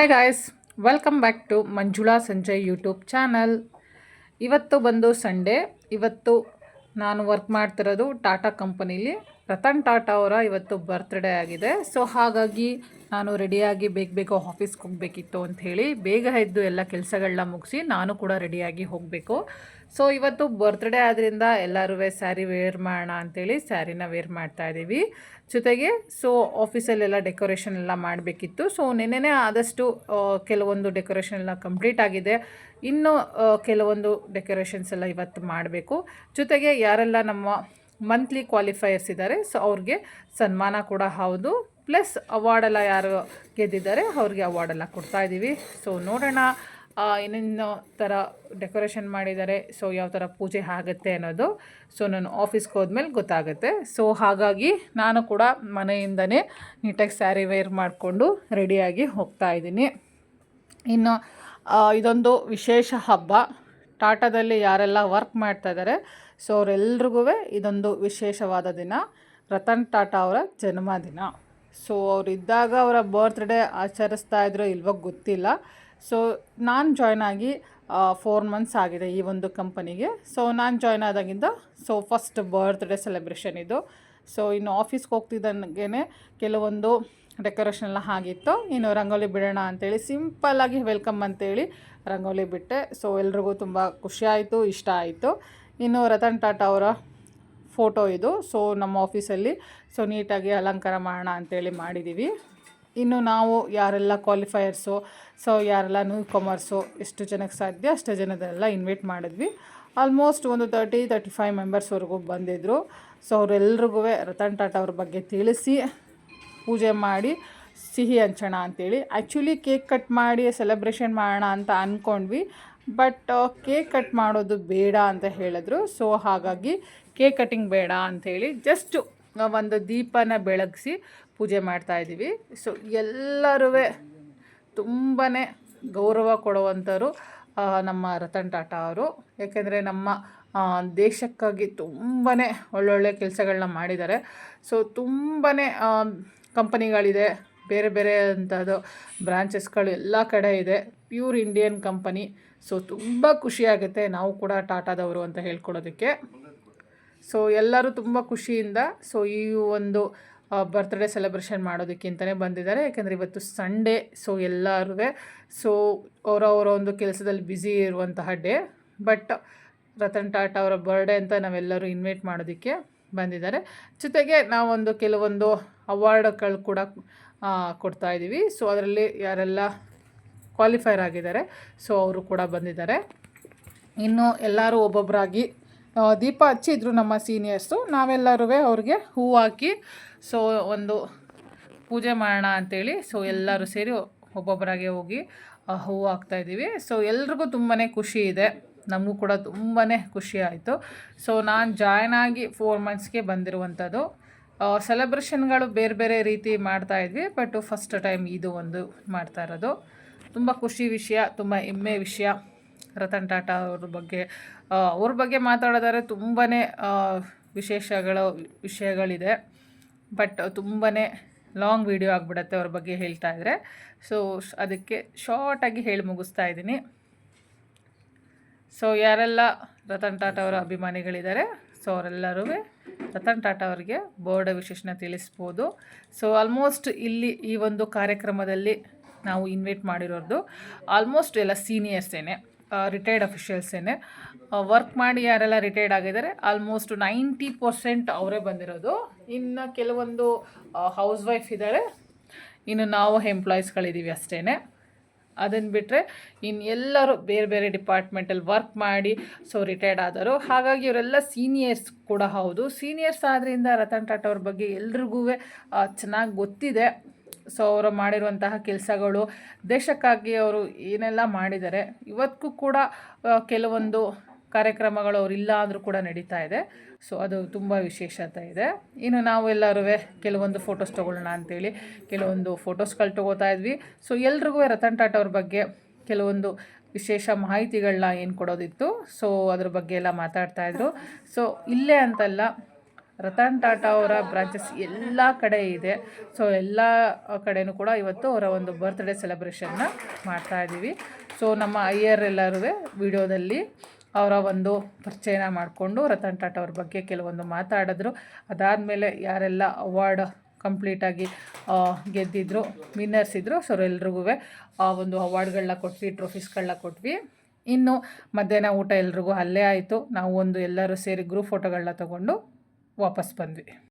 Hi guys, welcome back to Manjula Sanjay YouTube channel. ಇವತ್ತು ಬಂದು Sunday. ಇವತ್ತು ನಾನು ವರ್ಕ್ ಮಾಡ್ತಿರೋದು ಟಾಟಾ ಕಂಪನೀಲಿ. ರತನ್ ಟಾಟಾ ಅವರ ಇವತ್ತು ಬರ್ತ್ಡೇ ಆಗಿದೆ. ಸೊ ಹಾಗಾಗಿ ನಾನು ರೆಡಿಯಾಗಿ ಬೇಗ ಆಫೀಸ್ಗೆ ಹೋಗಬೇಕಿತ್ತು ಅಂಥೇಳಿ ಬೇಗ ಎದ್ದು ಎಲ್ಲ ಕೆಲಸಗಳನ್ನ ಮುಗಿಸಿ ನಾನು ಕೂಡ ರೆಡಿಯಾಗಿ ಹೋಗಬೇಕು. ಸೊ ಇವತ್ತು ಬರ್ತ್ಡೇ ಆದ್ದರಿಂದ ಎಲ್ಲರೂ ಸ್ಯಾರಿ ವೇರ್ ಮಾಡೋಣ ಅಂಥೇಳಿ ಸ್ಯಾರಿನ ವೇರ್ ಮಾಡ್ತಾಯಿದ್ದೀವಿ. ಜೊತೆಗೆ ಆಫೀಸಲ್ಲೆಲ್ಲ ಡೆಕೋರೇಷನ್ ಎಲ್ಲ ಮಾಡಬೇಕಿತ್ತು. ಸೊ ನೆನ್ನೆನೇ ಆದಷ್ಟು ಕೆಲವೊಂದು ಡೆಕೋರೇಷನ್ ಎಲ್ಲ ಕಂಪ್ಲೀಟ್ ಆಗಿದೆ. ಇನ್ನು ಕೆಲವೊಂದು ಡೆಕೋರೇಷನ್ಸ್ ಎಲ್ಲ ಇವತ್ತು ಮಾಡಬೇಕು. ಜೊತೆಗೆ ಯಾರೆಲ್ಲ ನಮ್ಮ ಮಂತ್ಲಿ ಕ್ವಾಲಿಫೈಯರ್ಸ್ ಇದ್ದಾರೆ, ಸೊ ಅವ್ರಿಗೆ ಸನ್ಮಾನ ಕೂಡ ಹೌದು. ಪ್ಲಸ್ ಅವಾರ್ಡೆಲ್ಲ ಯಾರು ಗೆದ್ದಿದ್ದಾರೆ ಅವ್ರಿಗೆ ಅವಾರ್ಡೆಲ್ಲ ಕೊಡ್ತಾಯಿದ್ದೀವಿ. ಸೊ ನೋಡೋಣ ಏನೇನು ಥರ ಡೆಕೋರೇಷನ್ ಮಾಡಿದ್ದಾರೆ, ಸೊ ಯಾವ ಥರ ಪೂಜೆ ಆಗುತ್ತೆ ಅನ್ನೋದು ಸೊ ನಾನು ಆಫೀಸ್ಗೆ ಹೋದ್ಮೇಲೆ ಗೊತ್ತಾಗುತ್ತೆ. ಸೊ ಹಾಗಾಗಿ ನಾನು ಕೂಡ ಮನೆಯಿಂದನೇ ನೀಟಾಗಿ ಸ್ಯಾರಿ ವೇರ್ ಮಾಡಿಕೊಂಡು ರೆಡಿಯಾಗಿ ಹೋಗ್ತಾಯಿದ್ದೀನಿ. ಇನ್ನು ಇದೊಂದು ವಿಶೇಷ ಹಬ್ಬ. ಟಾಟಾದಲ್ಲಿ ಯಾರೆಲ್ಲ ವರ್ಕ್ ಮಾಡ್ತಾಯಿದ್ದಾರೆ ಸೊ ಅವರೆಲ್ರಿಗೂ ಇದೊಂದು ವಿಶೇಷವಾದ ದಿನ. ರತನ್ ಟಾಟಾ ಅವರ ಜನ್ಮದಿನ. ಸೊ ಅವರಿದ್ದಾಗ ಅವರ ಬರ್ತ್ಡೇ ಆಚರಿಸ್ತಾ ಇದ್ರೋ ಇಲ್ವೋ ಗೊತ್ತಿಲ್ಲ. ಸೊ ನಾನು ಜಾಯ್ನ್ ಆಗಿ 4 ಮಂತ್ಸ್ ಆಗಿದೆ ಈ ಒಂದು ಕಂಪನಿಗೆ. ಸೊ ನಾನು ಜಾಯ್ನ್ ಆದಾಗಿಂದ ಫಸ್ಟ್ ಬರ್ತ್ಡೇ ಸೆಲೆಬ್ರೇಷನ್ ಇದು. ಸೊ ಇನ್ನು ಆಫೀಸ್ಗೆ ಹೋಗ್ತಿದ್ದಂಗೆ ಕೆಲವೊಂದು ಡೆಕೋರೇಷನ್ ಎಲ್ಲ ಆಗಿತ್ತು. ಇನ್ನು ರಂಗೋಲಿ ಬಿಡೋಣ ಅಂಥೇಳಿ ಸಿಂಪಲ್ಲಾಗಿ ವೆಲ್ಕಮ್ ಅಂತೇಳಿ ರಂಗೋಲಿ ಬಿಟ್ಟೆ. ಸೊ ಎಲ್ರಿಗೂ ತುಂಬ ಖುಷಿ ಆಯಿತು, ಇಷ್ಟ ಆಯಿತು. ಇನ್ನು ರತನ್ ಟಾಟಾ ಅವರ ಫೋಟೋ ಇದು. ಸೊ ನಮ್ಮ ಆಫೀಸಲ್ಲಿ ನೀಟಾಗಿ ಅಲಂಕಾರ ಮಾಡೋಣ ಅಂಥೇಳಿ ಮಾಡಿದ್ದೀವಿ. ಇನ್ನು ನಾವು ಯಾರೆಲ್ಲ ಕ್ವಾಲಿಫೈಯರ್ಸು, ಸೊ ಯಾರೆಲ್ಲ ನ್ಯೂ ಕಾಮರ್ಸು ಎಷ್ಟು ಜನಕ್ಕೆ ಸಾಧ್ಯ ಅಷ್ಟು ಜನದೆಲ್ಲ ಇನ್ವೈಟ್ ಮಾಡಿದ್ವಿ. ಆಲ್ಮೋಸ್ಟ್ ಒಂದು 30-35 ಮೆಂಬರ್ಸ್ವರೆಗೂ ಬಂದಿದ್ದರು. ಸೊ ಅವರೆಲ್ರಿಗೂ ರತನ್ ಟಾಟಾ ಅವ್ರ ಬಗ್ಗೆ ತಿಳಿಸಿ ಪೂಜೆ ಮಾಡಿ ಸಿಹಿ ಹಂಚೋಣ ಅಂಥೇಳಿ. ಆ್ಯಕ್ಚುಲಿ ಕೇಕ್ ಕಟ್ ಮಾಡಿ ಸೆಲೆಬ್ರೇಷನ್ ಮಾಡೋಣ ಅಂತ ಅಂದ್ಕೊಂಡ್ವಿ. ಬಟ್ ಕೇಕ್ ಕಟ್ ಮಾಡೋದು ಬೇಡ ಅಂತ ಹೇಳಿದ್ರು. ಸೊ ಹಾಗಾಗಿ ಕೇಕ್ ಕಟ್ಟಿಂಗ್ ಬೇಡ ಅಂಥೇಳಿ ಜಸ್ಟ್ ಒಂದು ದೀಪನ ಬೆಳಗಿಸಿ ಪೂಜೆ ಮಾಡ್ತಾಯಿದ್ದೀವಿ. ಸೊ ಎಲ್ಲರೂ ತುಂಬಾ ಗೌರವ ಕೊಡುವಂಥವ್ರು ನಮ್ಮ ರತನ್ ಟಾಟಾ ಅವರು. ಯಾಕೆಂದರೆ ನಮ್ಮ ದೇಶಕ್ಕಾಗಿ ತುಂಬಾ ಒಳ್ಳೊಳ್ಳೆ ಕೆಲಸಗಳನ್ನ ಮಾಡಿದ್ದಾರೆ. ಸೊ ತುಂಬಾ ಕಂಪನಿಗಳಿದೆ, ಬೇರೆ ಬೇರೆ ಅಂಥದ್ದು ಬ್ರಾಂಚಸ್ಗಳು ಎಲ್ಲ ಕಡೆ ಇದೆ. Pure Indian company. ಸೊ ತುಂಬ ಖುಷಿಯಾಗುತ್ತೆ ನಾವು ಕೂಡ ಟಾಟಾದವರು ಅಂತ ಹೇಳ್ಕೊಡೋದಕ್ಕೆ. ಸೊ ಎಲ್ಲರೂ ತುಂಬ ಖುಷಿಯಿಂದ ಈ ಒಂದು ಬರ್ತ್ಡೇ ಸೆಲೆಬ್ರೇಷನ್ ಮಾಡೋದಕ್ಕೆ ಅಂತಲೇ ಬಂದಿದ್ದಾರೆ. ಯಾಕೆಂದರೆ ಇವತ್ತು ಸಂಡೇ. ಸೊ ಎಲ್ಲರೂ ಅವರವರ ಒಂದು ಕೆಲಸದಲ್ಲಿ ಬ್ಯುಸಿ ಇರುವಂತಹ ಡೇ. ಬಟ್ ರತನ್ ಟಾಟಾ ಅವರ ಬರ್ಡೇ ಅಂತ ನಾವೆಲ್ಲರೂ ಇನ್ವೈಟ್ ಮಾಡೋದಕ್ಕೆ ಬಂದಿದ್ದಾರೆ. ಜೊತೆಗೆ ನಾವೊಂದು ಕೆಲವೊಂದು ಅವಾರ್ಡ್ಗಳು ಕೂಡ ಕೊಡ್ತಾಯಿದ್ದೀವಿ. ಸೊ ಅದರಲ್ಲಿ ಯಾರೆಲ್ಲ ಕ್ವಾಲಿಫೈರ್ ಆಗಿದ್ದಾರೆ ಸೊ ಅವರು ಕೂಡ ಬಂದಿದ್ದಾರೆ. ಇನ್ನು ಎಲ್ಲರೂ ಒಬ್ಬೊಬ್ಬರಾಗಿ ದೀಪ ಹಚ್ಚಿದ್ರು ನಮ್ಮ ಸೀನಿಯರ್ಸು. ನಾವೆಲ್ಲರೂ ಅವ್ರಿಗೆ ಹೂವು ಹಾಕಿ ಒಂದು ಪೂಜೆ ಮಾಡೋಣ ಅಂಥೇಳಿ ಎಲ್ಲರೂ ಸೇರಿ ಒಬ್ಬೊಬ್ಬರಾಗೆ ಹೋಗಿ ಹೂವು ಹಾಕ್ತಾಯಿದ್ದೀವಿ. ಸೊ ಎಲ್ರಿಗೂ ತುಂಬಾ ಖುಷಿ ಇದೆ, ನಮಗೂ ಕೂಡ ತುಂಬಾ ಖುಷಿ ಆಯಿತು. ಸೊ ನಾನು ಜಾಯ್ನ್ ಆಗಿ 4 ಮಂತ್ಸ್ಗೆ ಬಂದಿರುವಂಥದ್ದು. ಸೆಲೆಬ್ರೇಷನ್ಗಳು ಬೇರೆ ಬೇರೆ ರೀತಿ ಮಾಡ್ತಾಯಿದ್ವಿ. ಬಟ್ ಫಸ್ಟ್ ಟೈಮ್ ಇದು ಒಂದು ಮಾಡ್ತಾ ಇರೋದು. ತುಂಬ ಖುಷಿ ವಿಷಯ, ತುಂಬ ಹೆಮ್ಮೆ ವಿಷಯ. ರತನ್ ಟಾಟಾ ಅವ್ರ ಬಗ್ಗೆ ಮಾತಾಡೋದಾದ್ರೆ ತುಂಬಾ ವಿಷಯಗಳಿದೆ. ಬಟ್ ತುಂಬಾ ಲಾಂಗ್ ವಿಡಿಯೋ ಆಗಿಬಿಡತ್ತೆ ಅವ್ರ ಬಗ್ಗೆ ಹೇಳ್ತಾ ಇದ್ದರೆ. ಸೊ ಅದಕ್ಕೆ ಶಾರ್ಟಾಗಿ ಹೇಳಿ ಮುಗಿಸ್ತಾ ಇದ್ದೀನಿ. ಸೊ ಯಾರೆಲ್ಲ ರತನ್ ಟಾಟಾ ಅವರ ಅಭಿಮಾನಿಗಳಿದ್ದಾರೆ ಸೊ ಅವರೆಲ್ಲರೂ ರತನ್ ಟಾಟಾ ಅವರಿಗೆ ಬರ್ಡೇ ವಿಶೇಷನ ತಿಳಿಸ್ಬೋದು. ಸೊ ಆಲ್ಮೋಸ್ಟ್ ಇಲ್ಲಿ ಈ ಒಂದು ಕಾರ್ಯಕ್ರಮದಲ್ಲಿ ನಾವು ಇನ್ವೈಟ್ ಮಾಡಿರೋದು ಆಲ್ಮೋಸ್ಟ್ ಎಲ್ಲ ಸೀನಿಯರ್ಸೇನೆ, ರಿಟೈರ್ಡ್ ಅಫಿಷಿಯಲ್ಸೇನೆ. ವರ್ಕ್ ಮಾಡಿ ಯಾರೆಲ್ಲ ರಿಟೈರ್ಡ್ ಆಗಿದ್ದಾರೆ ಆಲ್ಮೋಸ್ಟ್ 90% ಅವರೇ ಬಂದಿರೋದು. ಇನ್ನು ಕೆಲವೊಂದು ಹೌಸ್ ವೈಫ್ ಇದ್ದಾರೆ, ಇನ್ನು ನಾವು ಎಂಪ್ಲಾಯೀಸ್ಗಳಿದ್ದೀವಿ ಅಷ್ಟೇ. ಅದನ್ನು ಬಿಟ್ಟರೆ ಇನ್ನು ಎಲ್ಲರೂ ಬೇರೆ ಬೇರೆ ಡಿಪಾರ್ಟ್ಮೆಂಟಲ್ಲಿ ವರ್ಕ್ ಮಾಡಿ ರಿಟೈರ್ಡ್ ಆದರು. ಹಾಗಾಗಿ ಇವರೆಲ್ಲ ಸೀನಿಯರ್ಸ್ ಕೂಡ ಹೌದು. ಸೀನಿಯರ್ಸ್ ಆದ್ದರಿಂದ ರತನ್ ಟಾಟಾ ಅವ್ರ ಬಗ್ಗೆ ಎಲ್ರಿಗೂ ಚೆನ್ನಾಗಿ ಗೊತ್ತಿದೆ. ಸೊ ಅವರು ಮಾಡಿರುವಂತಹ ಕೆಲಸಗಳು, ದೇಶಕ್ಕಾಗಿ ಅವರು ಏನೆಲ್ಲ ಮಾಡಿದ್ದಾರೆ. ಇವತ್ತಿಗೂ ಕೂಡ ಕೆಲವೊಂದು ಕಾರ್ಯಕ್ರಮಗಳು ಅವರಿಲ್ಲ ಅಂದರೂ ಕೂಡ ನಡೀತಾ ಇದೆ. ಸೊ ಅದು ತುಂಬ ವಿಶೇಷತೆ ಇದೆ. ಇನ್ನು ನಾವು ಎಲ್ಲರೂ ಕೆಲವೊಂದು ಫೋಟೋಸ್ ತೊಗೊಳ್ಳೋಣ ಅಂಥೇಳಿ ಕೆಲವೊಂದು ಫೋಟೋಸ್ಗಳು ತೊಗೋತಾ ಇದ್ವಿ. ಸೊ ಎಲ್ರಿಗೂ ರತನ್ ಟಾಟಾ ಅವ್ರ ಬಗ್ಗೆ ಕೆಲವೊಂದು ವಿಶೇಷ ಮಾಹಿತಿಗಳನ್ನ ಏನು ಕೊಡೋದಿತ್ತು ಸೊ ಅದ್ರ ಬಗ್ಗೆ ಎಲ್ಲ ಮಾತಾಡ್ತಾಯಿದ್ರು. ಸೊ ಇಲ್ಲೇ ಅಂತಲ್ಲ, ರತನ್ ಟಾಟಾ ಅವರ ಬ್ರಾಂಚಸ್ ಎಲ್ಲ ಕಡೆ ಇದೆ. ಸೊ ಎಲ್ಲ ಕಡೆಯೂ ಕೂಡ ಇವತ್ತು ಅವರ ಒಂದು ಬರ್ತ್ಡೇ ಸೆಲೆಬ್ರೇಷನ್ನ ಮಾಡ್ತಾಯಿದ್ದೀವಿ. ಸೊ ನಮ್ಮ ಅಯ್ಯರ್ ಎಲ್ಲರೂ ವಿಡಿಯೋದಲ್ಲಿ ಅವರ ಒಂದು ಪರಿಚಯನ ಮಾಡಿಕೊಂಡು ರತನ್ ಟಾಟಾ ಅವ್ರ ಬಗ್ಗೆ ಕೆಲವೊಂದು ಮಾತಾಡಿದ್ರು. ಅದಾದಮೇಲೆ ಯಾರೆಲ್ಲ ಅವಾರ್ಡ್ ಕಂಪ್ಲೀಟಾಗಿ ಗೆದ್ದಿದ್ರು, ವಿನ್ನರ್ಸ್ ಇದ್ದರು, ಸೊ ಎಲ್ರಿಗೂ ಆ ಒಂದು ಅವಾರ್ಡ್ಗಳನ್ನ ಕೊಟ್ವಿ, ಟ್ರೋಫೀಸ್ಗಳನ್ನ ಕೊಟ್ವಿ. ಇನ್ನು ಮಧ್ಯಾಹ್ನ ಊಟ ಎಲ್ರಿಗೂ ಅಲ್ಲೇ ಆಯಿತು. ನಾವು ಎಲ್ಲರೂ ಸೇರಿ ಗ್ರೂಪ್ ಫೋಟೋಗಳನ್ನ ತೊಗೊಂಡು ವಾಪಸ್ ಬಂದ್ವಿ.